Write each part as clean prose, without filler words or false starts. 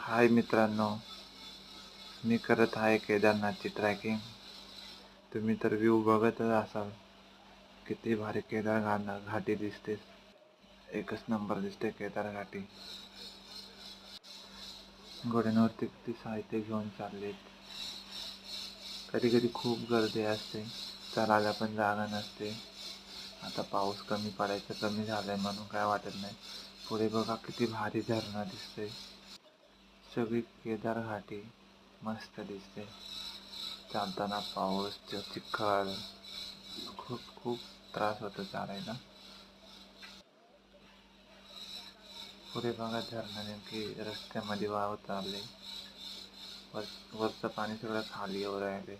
हाय मित्रांनो, मी करत आहे केदारनाथची ट्रॅकिंग. तुम्ही तर व्ह्यू बघतच असाल. किती भारी घाटी दिसते. एकच नंबर दिसते केदार घाटी. घोड्यांवरती किती साहित्य घेऊन चाललेत. कधी कधी खूप गर्दी असते, चालायला पण जागा नसते. आता पाऊस कमी झालाय म्हणून काय वाटत नाही. पुढे बघा किती भारी झरणा दिसते. सगळी केदार घाटी मस्त दिसते. चालताना पाऊस, चिखल, खूप खूप त्रास होतो चालायला. पुढे बघा झरणा नेमकी रस्त्यामध्ये वाहत चालले. वरचं पाणी सगळं खाली येऊ राहिले.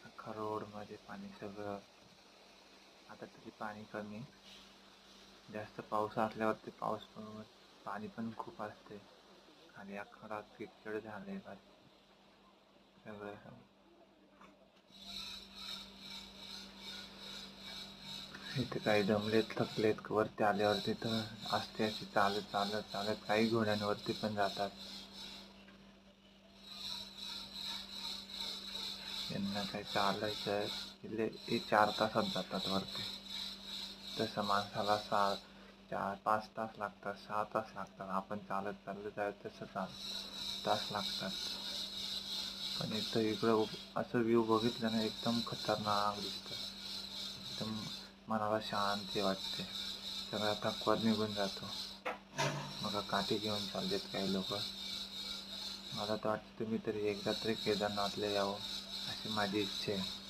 अख्खा रोड मध्ये पाणी सगळं. आता तरी पाणी कमी. जास्त पाऊस असल्यावरती पाणी पण खूप असते. खाली अख्खा किचड झाले सगळं. इथे काही दमलेत थकलेत वरती आल्यावरती तर असते अशी चालत चालत चालत. काही घोड्यांवरती पण जातात. यांना काही चालायचं हे 4 तासात जातात वरती. तसं माणसाला 5 तास लागतात, 6 तास लागतात. आपण चालत चाललं जायचं तसं 4 तास लागतात. पण इकडं असं व्ह्यू बघितलं ना, एकदम खतरनाक दिसतं. एकदम मनाला शांती वाटते. सगळा थकवा निघून जातो. मग काठी घेऊन चाललेत काही लोक. मला तर वाटतं तुम्ही तरी एकदा तरी केदारनाथला यावं अशी माझी इच्छा आहे.